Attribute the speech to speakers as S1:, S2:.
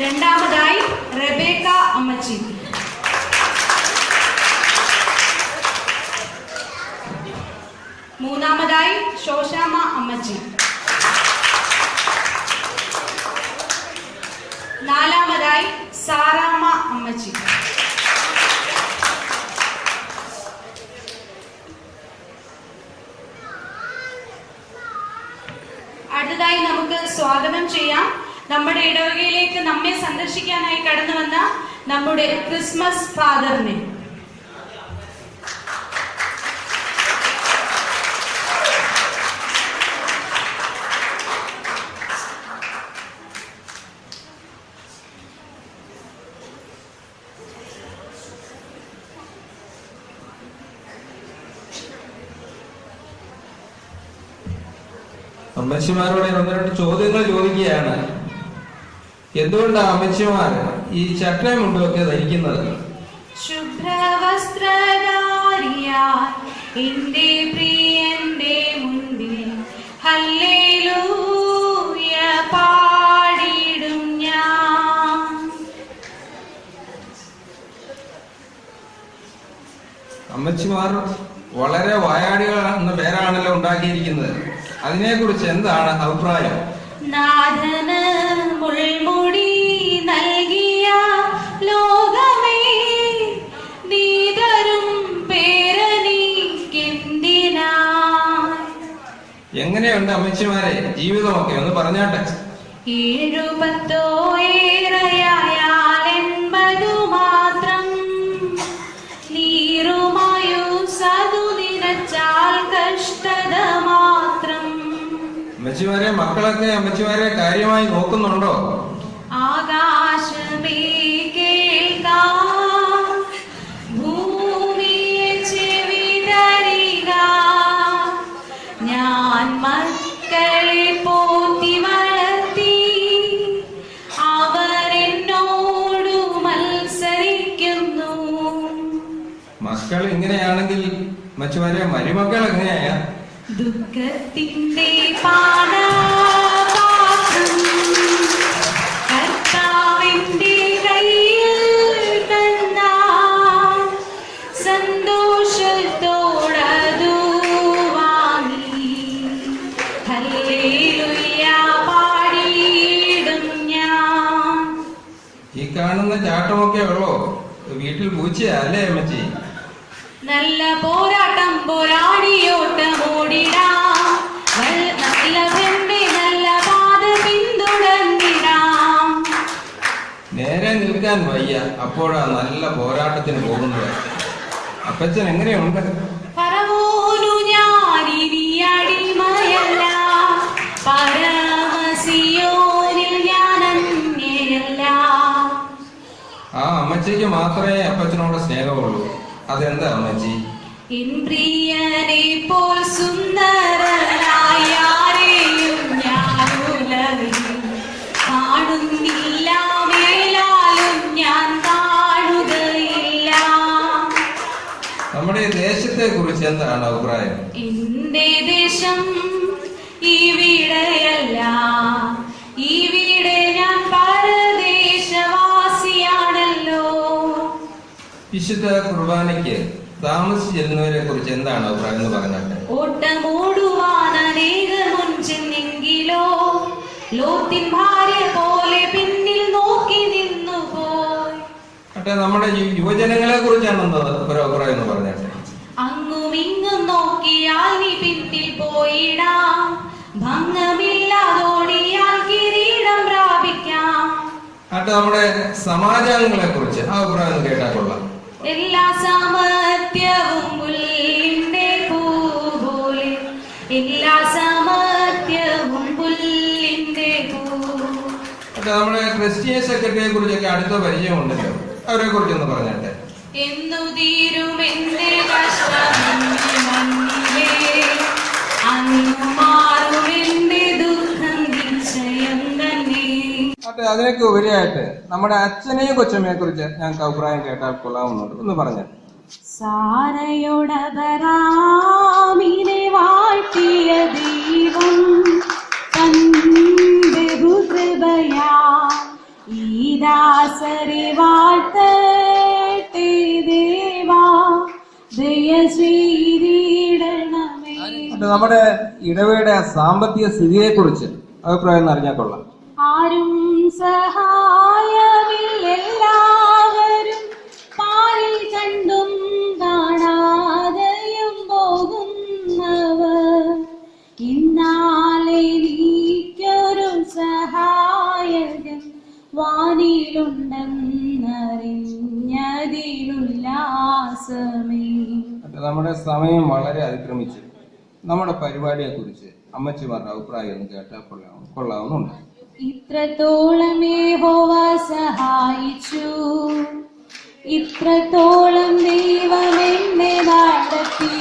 S1: രണ്ടാമതായി റെബേക്ക അമ്മച്ചി. മൂന്നാമതായി ശോശാമ്മ അമ്മച്ചി. നാലാമതായി സാറാമ്മ അമ്മച്ചി. അടുത്തതായി നമുക്ക് സ്വാഗതം ചെയ്യാം നമ്മുടെ ഇടവകയിലേക്ക് നമ്മെ സന്ദർശിക്കാനായി കടന്നു വന്ന നമ്മുടെ ക്രിസ്മസ് ഫാദറിനെ.
S2: അമ്മച്ചിമാരോട് ഒന്ന് രണ്ട് ചോദ്യങ്ങൾ ചോദിക്കുകയാണ്. എന്തുകൊണ്ടാണ് അമ്മച്ചിമാർ ഈ ചട്ടയും മുണ്ടുമൊക്കെ ധരിക്കുന്നത്?
S1: എന്റെ പ്രിയന്റെ മുൻപിൽ ഹല്ലേലൂയ പാടിടും ഞാൻ.
S2: അമ്മച്ചിമാർ വളരെ വായാടികൾ എന്ന പേരാണല്ലോ ഉണ്ടാക്കിയിരിക്കുന്നത്. അതിനെക്കുറിച്ച് എന്താണ് അഭിപ്രായം?
S1: നാഥന് മുൾമുടി നൽകിയ ലോകമേ നീതരും പേരനിക്കെന്തിനാ.
S2: എങ്ങനെയുണ്ട് അമ്മച്ചിമാരെ ജീവിതമൊക്കെ ഒന്ന് പറഞ്ഞാട്ടെ.
S1: 7-10 ഏറെയായാൽ 80 മാത്രം നീറുമായു സതു നിരച്ചാൽ കഷ്ടത മാത്രം.
S2: അമ്മച്ചിമാരെ മക്കളൊക്കെ അമ്മച്ചിമാരെ കാര്യമായി നോക്കുന്നുണ്ടോ?
S1: ആകാശമേ കേൾക്കാം, ഭൂമിയെ ചെവി തരിക. ഞാൻ മക്കളെ പോറ്റി വളർത്തി, അവരെന്നോടു മത്സരിക്കുന്നു.
S2: മക്കൾ ഇങ്ങനെയാണെങ്കിൽ അമ്മച്ചിമാരെ മരുമക്കൾ എങ്ങനെയാ?
S1: ദുഃഖത്തിന്റെ പാനപാത്രം കർത്താവിന്റെ കയ്യിൽ തന്നാൽ സന്തോഷത്തോടതു വാങ്ങി ഹല്ലേലൂയ പാടിയിടും ഞാൻ.
S2: ഈ കാണുന്ന ചാട്ടമൊക്കെ ഉള്ളോ? വീട്ടിൽ പൂച്ചയാ അല്ലേ അമ്മച്ചി?
S1: നല്ല പോരാട്ടം പോരാടിയോട്ടമോടിടാം, നല്ല ഭംഗി നല്ല പാത പിന്തുടർന്നിടാം.
S2: നേരെ നിൽക്കാൻ വയ്യ, അപ്പോഴാ നല്ല പോരാട്ടത്തിന് പോകുന്നത്. അപ്പച്ചൻ എങ്ങനെയുണ്ട്?
S1: പറവോനു ഞാനിനി അടിമയല്ല, പരമസിയോനിൽ ഞാൻ അന്യയല്ല.
S2: ആ അമ്മച്ചിക്ക് മാത്രമേ അപ്പച്ചനോട് സ്നേഹമുള്ളൂ. അതെന്താ അമ്മച്ചി?
S1: എൻ പ്രിയനെ പോൽ സുന്ദരനായ ആരെയും ഞാൻ ഉലകിൽ കാണുന്നില്ല, മേലാലും ഞാൻ കാണുകയില്ല.
S2: നമ്മുടെ ദേശത്തെ കുറിച്ച് എന്താണ് അഭിപ്രായം?
S1: എന്റെ ദേശം ഇവിടെയല്ല, ഇവിടെ ഞാൻ പരദേശവാസിയാണല്ലോ.
S2: വിശുദ്ധ കുർബാനയ്ക്ക് താമസിച്ച് ചെല്ലുന്നവരെ കുറിച്ച് എന്താണ് അഭിപ്രായം എന്ന് പറഞ്ഞാട്ടെ.
S1: ഓട്ടമോടുവാൻ അനേകർ മുൻ ചെന്നെങ്കിലോ ലോത്തിൻ ഭാര്യ പോലെ പിന്നിൽ നോക്കി നിന്നു പോയി.
S2: നമ്മുടെ യുവജനങ്ങളെ കുറിച്ചാണ് ഒരു അഭിപ്രായം എന്ന് പറഞ്ഞാട്ടെ.
S1: അങ്ങും ഇങ്ങും നോക്കിയാൽ നീ പിന്നിൽ പോയിടാം, ഭംഗമില്ലാതോടിയാൽ കിരീടം പ്രാപിക്കാം.
S2: നമ്മുടെ സമാജാംഗങ്ങളെ കുറിച്ച് ആ അഭിപ്രായം കേട്ടാൽ കൊള്ളാം.
S1: എല്ലാ സമത്യവും പുല്ലിന്റെ പൂ പോലെ, എല്ലാ സമത്യവും പുല്ലിന്റെ പൂ.
S2: നമ്മുടെ ക്രിസ്ത്യൻ സെക്രട്ടറിയെ കുറിച്ചൊക്കെ അടുത്ത പരിചയമുണ്ടല്ലോ, അവരെ കുറിച്ചൊന്ന് പറഞ്ഞാട്ടെ.
S1: എന്നു തീരും എന്റെ കഷ്ടം അന്നു മാറും എന്റെ ദുഃഖം നിശ്ചയം തന്നെ.
S2: അതിനൊക്കെ ഉപരിയായിട്ട് നമ്മുടെ അച്ഛനെയും കൊച്ചമ്മയെ കുറിച്ച് ഞങ്ങൾക്ക് അഭിപ്രായം കേട്ടാൽ കൊള്ളാവുന്നുണ്ട്, ഒന്ന് പറഞ്ഞു.
S1: സാരയോടവരാമിനെ വാഴ്ത്തിയ ദൈവം തന്റെ കൃപയാ ഈ ദാസരെ വാഴ്ത്തട്ടെ ദേവാ ദയ ചെയ്തിടണമേ.
S3: നമ്മുടെ ഇടവയുടെ സാമ്പത്തിക സ്ഥിതിയെ കുറിച്ച് അഭിപ്രായം അറിഞ്ഞാൽ കൊള്ളാം.
S1: ആരും സഹായമില്ലെല്ലാവരും പാലിൽ കണ്ടും കാണാതെയും പോകുന്നവർ. ഇന്നാലെനിക്കൊരു സഹായകൻ വാനിലുണ്ടെന്നറിഞ്ഞതിലുല്ലാസമേ.
S3: നമ്മുടെ സമയം വളരെ അതിക്രമിച്ചു. നമ്മുടെ പരിപാടിയെ കുറിച്ച് അമ്മച്ചിമാരുടെ അഭിപ്രായം ഒന്ന് കേട്ടാൽ കൊള്ളാവുന്നുണ്ട്.
S1: ഇത്രത്തോളം യഹോവ സഹായിച്ചു, ഇത്രത്തോളം ദൈവം എന്നെ നടത്തി.